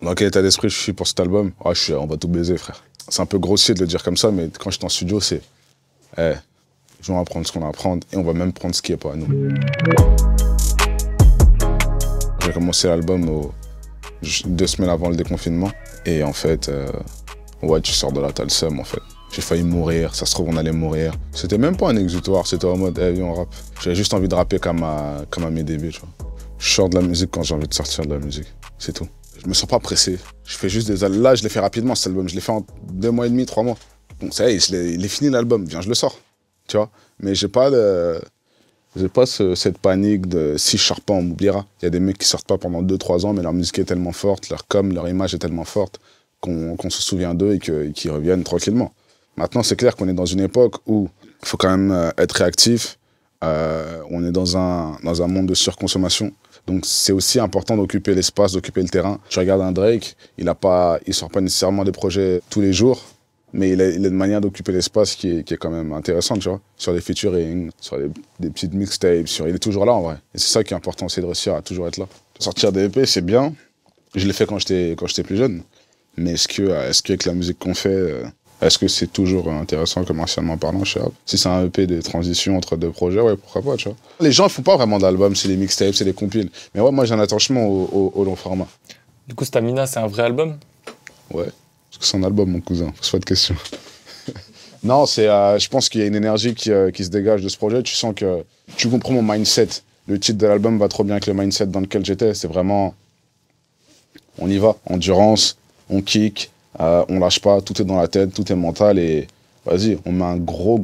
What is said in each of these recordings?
Dans quel état d'esprit je suis pour cet album? Ah, on va tout baiser, frère. C'est un peu grossier de le dire comme ça, mais quand j'étais en studio, c'est... Eh, on va prendre ce qu'on a à prendre et on va même prendre ce qui est pas à nous. J'ai commencé l'album 2 semaines avant le déconfinement. Et en fait, ouais, tu sors de là, t'as le seum, en fait. J'ai failli mourir, ça se trouve on allait mourir. C'était même pas un exutoire, c'était en mode, viens on rappe. J'avais juste envie de rapper comme à mes débuts, tu vois. Je sors de la musique quand j'ai envie de sortir de la musique, c'est tout. Je me sens pas pressé. Je fais juste des... Là, je l'ai fait rapidement, cet album. Je l'ai fait en 2 mois et demi, 3 mois. Donc ça y est, il est fini l'album. Viens, je le sors. Tu vois. Mais j'ai pas cette panique de si je sors pas, on m'oubliera. Il y a des mecs qui sortent pas pendant 2-3 ans, mais leur musique est tellement forte, leur image est tellement forte qu'on se souvient d'eux et qu'ils reviennent tranquillement. Maintenant, c'est clair qu'on est dans une époque où il faut quand même être réactif. On est dans un monde de surconsommation. Donc c'est aussi important d'occuper l'espace, d'occuper le terrain. Tu regardes un Drake, il sort pas nécessairement des projets tous les jours, mais il a une manière d'occuper l'espace qui est quand même intéressante, tu vois. Sur des featuring, sur des petites mixtapes, il est toujours là en vrai. Et c'est ça qui est important, c'est de réussir à toujours être là. Sortir des EP, c'est bien. Je l'ai fait quand j'étais plus jeune. Mais est-ce qu'avec la musique qu'on fait, est-ce que c'est toujours intéressant commercialement parlant, je sais pas. Si c'est un EP de transition entre 2 projets, ouais, pourquoi pas, tu vois. Les gens ne font pas vraiment d'albums, c'est des mixtapes, c'est des compiles. Mais ouais, moi j'ai un attachement au long format. Du coup, Stamina, c'est un vrai album? Ouais, parce que c'est un album, mon cousin, pose pas de questions. Non, je pense qu'il y a une énergie qui se dégage de ce projet. Tu sens que tu comprends mon mindset. Le titre de l'album va trop bien avec le mindset dans lequel j'étais. C'est vraiment, on y va, endurance, on kick. On lâche pas, tout est dans la tête, tout est mental et vas-y, on met un gros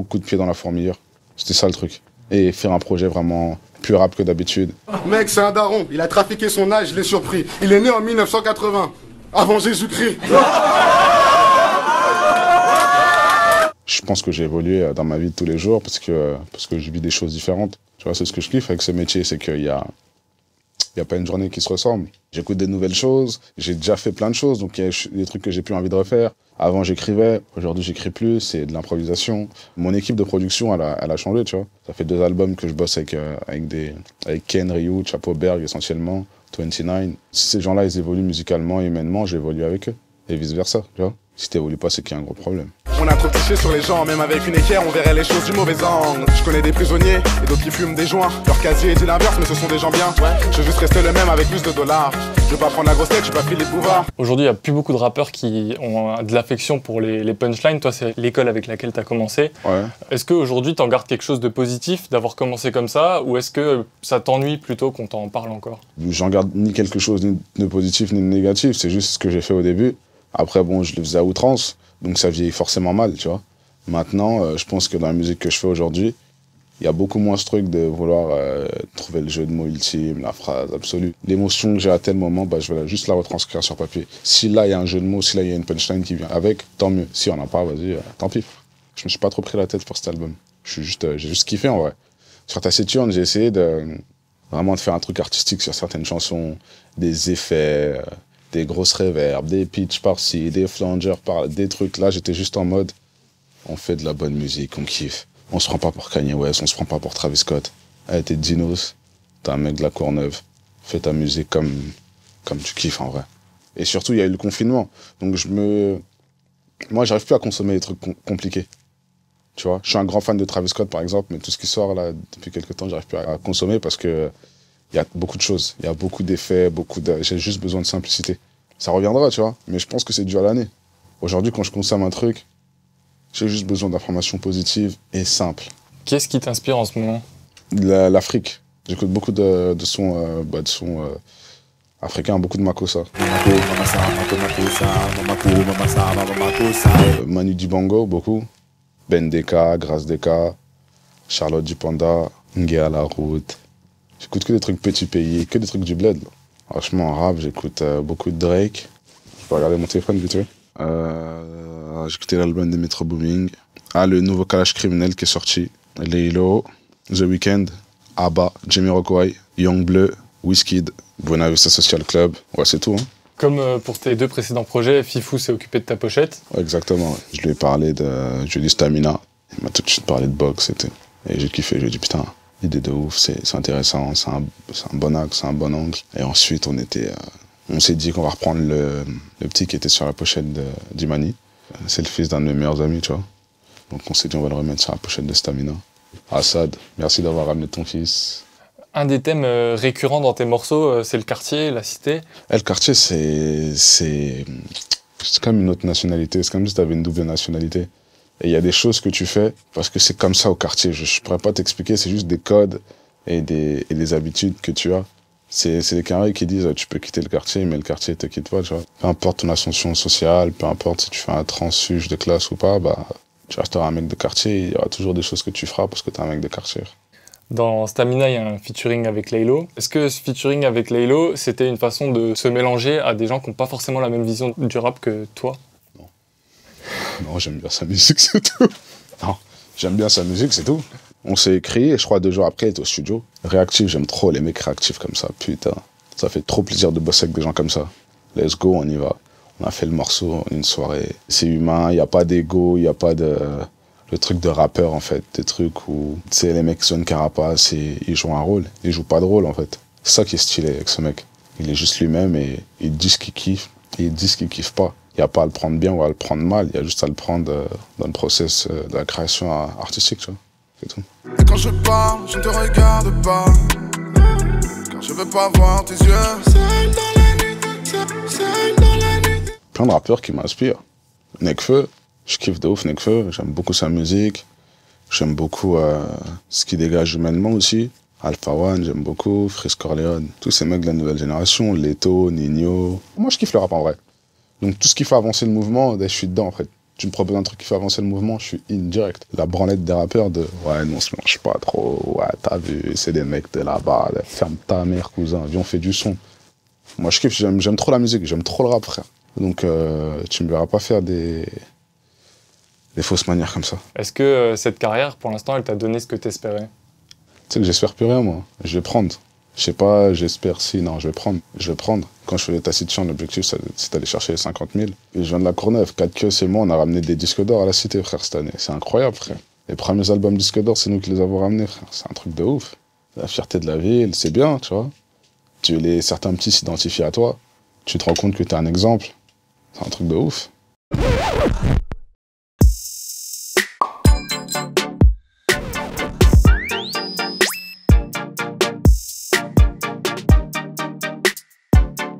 coup de pied dans la fourmilière. C'était ça le truc. Et faire un projet vraiment plus rap que d'habitude. Mec, c'est un daron, il a trafiqué son âge, je l'ai surpris. Il est né en 1980, avant Jésus-Christ. Je pense que j'ai évolué dans ma vie de tous les jours parce que je vis des choses différentes. Tu vois, c'est ce que je kiffe avec ce métier, c'est qu'il y a pas une journée qui se ressemble. J'écoute des nouvelles choses, j'ai déjà fait plein de choses, donc il y a des trucs que j'ai plus envie de refaire. Avant, j'écrivais, aujourd'hui, j'écris plus, c'est de l'improvisation. Mon équipe de production, elle a changé, tu vois. Ça fait 2 albums que je bosse avec Ken, Ryu, Chapo Berg, essentiellement, 29. Si ces gens-là, ils évoluent musicalement, humainement, j'évolue avec eux. Et vice-versa, tu vois. Si t'évolues pas, c'est qu'il y a un gros problème. On a trop triché sur les gens, même avec une équerre, on verrait les choses du mauvais angle. Je connais des prisonniers et d'autres qui fument des joints. Leur casier dit l'inverse, mais ce sont des gens bien. Ouais, je veux juste rester le même avec plus de $. Je veux pas prendre la grosse tête, je suis pas Philippe Bouvard. Aujourd'hui, il n'y a plus beaucoup de rappeurs qui ont de l'affection pour les punchlines. Toi, c'est l'école avec laquelle tu as commencé. Ouais. Est-ce qu'aujourd'hui, tu en gardes quelque chose de positif d'avoir commencé comme ça, ou est-ce que ça t'ennuie plutôt qu'on t'en parle encore? J'en garde ni quelque chose de positif ni de négatif, c'est juste ce que j'ai fait au début. Après, bon, je le faisais à outrance, donc ça vieillit forcément mal, tu vois. Maintenant, je pense que dans la musique que je fais aujourd'hui, il y a beaucoup moins ce truc de vouloir trouver le jeu de mots ultime, la phrase absolue. L'émotion que j'ai à tel moment, bah, je vais juste la retranscrire sur papier. Si là, il y a un jeu de mots, si là, il y a une punchline qui vient avec, tant mieux. Si on n'en a pas, vas-y, tant pis. Je me suis pas trop pris la tête pour cet album. J'ai juste kiffé, en vrai. Sur Taciturne, j'ai essayé vraiment de faire un truc artistique sur certaines chansons, des effets, des grosses reverbs, des pitchs par-ci, des flangers par des trucs. Là, j'étais juste en mode, on fait de la bonne musique, on kiffe. On se prend pas pour Kanye West, on se prend pas pour Travis Scott. Hey, t'es Dinos, t'es un mec de la Courneuve. Fais ta musique comme tu kiffes, en vrai. Et surtout, il y a eu le confinement. Donc, moi, j'arrive plus à consommer des trucs compliqués. Tu vois, je suis un grand fan de Travis Scott, par exemple, mais tout ce qui sort, là, depuis quelques temps, j'arrive plus à consommer parce que il y a beaucoup de choses, il y a beaucoup d'effets, j'ai juste besoin de simplicité. Ça reviendra, tu vois, mais je pense que c'est dû à l'année. Aujourd'hui, quand je consomme un truc, j'ai juste besoin d'informations positives et simples. Qu'est-ce qui t'inspire en ce moment? L'Afrique. J'écoute beaucoup de sons africains, beaucoup de Makossa. Manu Dibango, beaucoup. Ben Deka, Grace Deka, Charlotte Dupanda, Ngué à la route. J'écoute que des trucs petits pays, que des trucs du bled. Là. Franchement, en rap, j'écoute beaucoup de Drake. Je peux regarder mon téléphone vite fait. J'ai écouté l'album de Metro Booming. Le nouveau Kalash Criminel qui est sorti. Laylo, The Weeknd, Abba, Jamiroquai, Young Bleu, Wizkid, Buena Vista Social Club. Ouais, c'est tout. Hein. Comme pour tes 2 précédents projets, Fifou s'est occupé de ta pochette. Ouais, exactement. Ouais. Je lui ai parlé je lui ai dit Stamina. Il m'a tout de suite parlé de boxe. Et j'ai kiffé. Je lui ai dit putain. Idée de ouf, c'est intéressant, c'est un bon axe, c'est un bon angle. Et ensuite, on On s'est dit qu'on va reprendre le petit qui était sur la pochette d'Imani. C'est le fils d'un de mes meilleurs amis, tu vois. Donc on s'est dit on va le remettre sur la pochette de Stamina. Assad, merci d'avoir ramené ton fils. Un des thèmes récurrents dans tes morceaux, c'est le quartier, la cité. Le quartier, c'est comme une autre nationalité. C'est comme si tu avais une double nationalité. Et il y a des choses que tu fais parce que c'est comme ça au quartier. Je ne pourrais pas t'expliquer, c'est juste des codes et des habitudes que tu as. C'est les Canaries qui disent tu peux quitter le quartier, mais le quartier ne te quitte pas. Tu vois. Peu importe ton ascension sociale, peu importe si tu fais un transfuge de classe ou pas, bah, tu resteras un mec de quartier. Il y aura toujours des choses que tu feras parce que tu es un mec de quartier. Dans Stamina, il y a un featuring avec Laylo. Est-ce que ce featuring avec Laylo, c'était une façon de se mélanger à des gens qui n'ont pas forcément la même vision du rap que toi? Non, j'aime bien sa musique, c'est tout. Non, j'aime bien sa musique, c'est tout. On s'est écrit et je crois 2 jours après, il était au studio. Réactif, j'aime trop les mecs réactifs comme ça, putain. Ça fait trop plaisir de bosser avec des gens comme ça. Let's go, on y va. On a fait le morceau en une soirée. C'est humain, il n'y a pas d'ego, il n'y a pas de... Le truc de rappeur, en fait. Des trucs où, tu sais, les mecs sont une carapace et ils jouent un rôle. Ils jouent pas de rôle, en fait. C'est ça qui est stylé avec ce mec. Il est juste lui-même et il dit ce qu'il kiffe et il dit ce qu'il kiffe pas. Il n'y a pas à le prendre bien ou à le prendre mal, il y a juste à le prendre dans le process de la création artistique, tu vois. C'est tout. Et quand je parle, je ne te regarde pas, car je veux pas voir tes yeux. Seul dans la nuit, seul dans la nuit. Plein de rappeurs qui m'inspirent. Nekfeu, je kiffe de ouf Nekfeu, j'aime beaucoup sa musique, j'aime beaucoup ce qu'il dégage humainement aussi. Alpha One, j'aime beaucoup, Freeze Corleone, tous ces mecs de la nouvelle génération, Leto, Nino. Moi je kiffe le rap en vrai. Donc tout ce qui fait avancer le mouvement, je suis dedans en fait. Tu me proposes un truc qui fait avancer le mouvement, je suis in direct. La branlette des rappeurs de « Ouais, nous on se mélange pas trop, ouais, t'as vu, c'est des mecs de là-bas, ferme ta mère cousin, viens on fait du son ». Moi je kiffe, j'aime trop la musique, j'aime trop le rap frère. Donc tu me verras pas faire des fausses manières comme ça. Est-ce que cette carrière, pour l'instant, elle t'a donné ce que t'espérais? Tu sais que j'espère plus rien moi, je vais prendre. Je sais pas, j'espère si, non, je vais prendre. Je vais prendre. Quand je faisais Taciturn, l'objectif, c'est d'aller chercher les 50 000. Et je viens de la Courneuve. 4 Queues, c'est moi, on a ramené des disques d'or à la cité, frère, cette année. C'est incroyable, frère. Les premiers albums disques d'or, c'est nous qui les avons ramenés, frère. C'est un truc de ouf. La fierté de la ville, c'est bien, tu vois. Certains petits s'identifient à toi. Tu te rends compte que t'es un exemple. C'est un truc de ouf.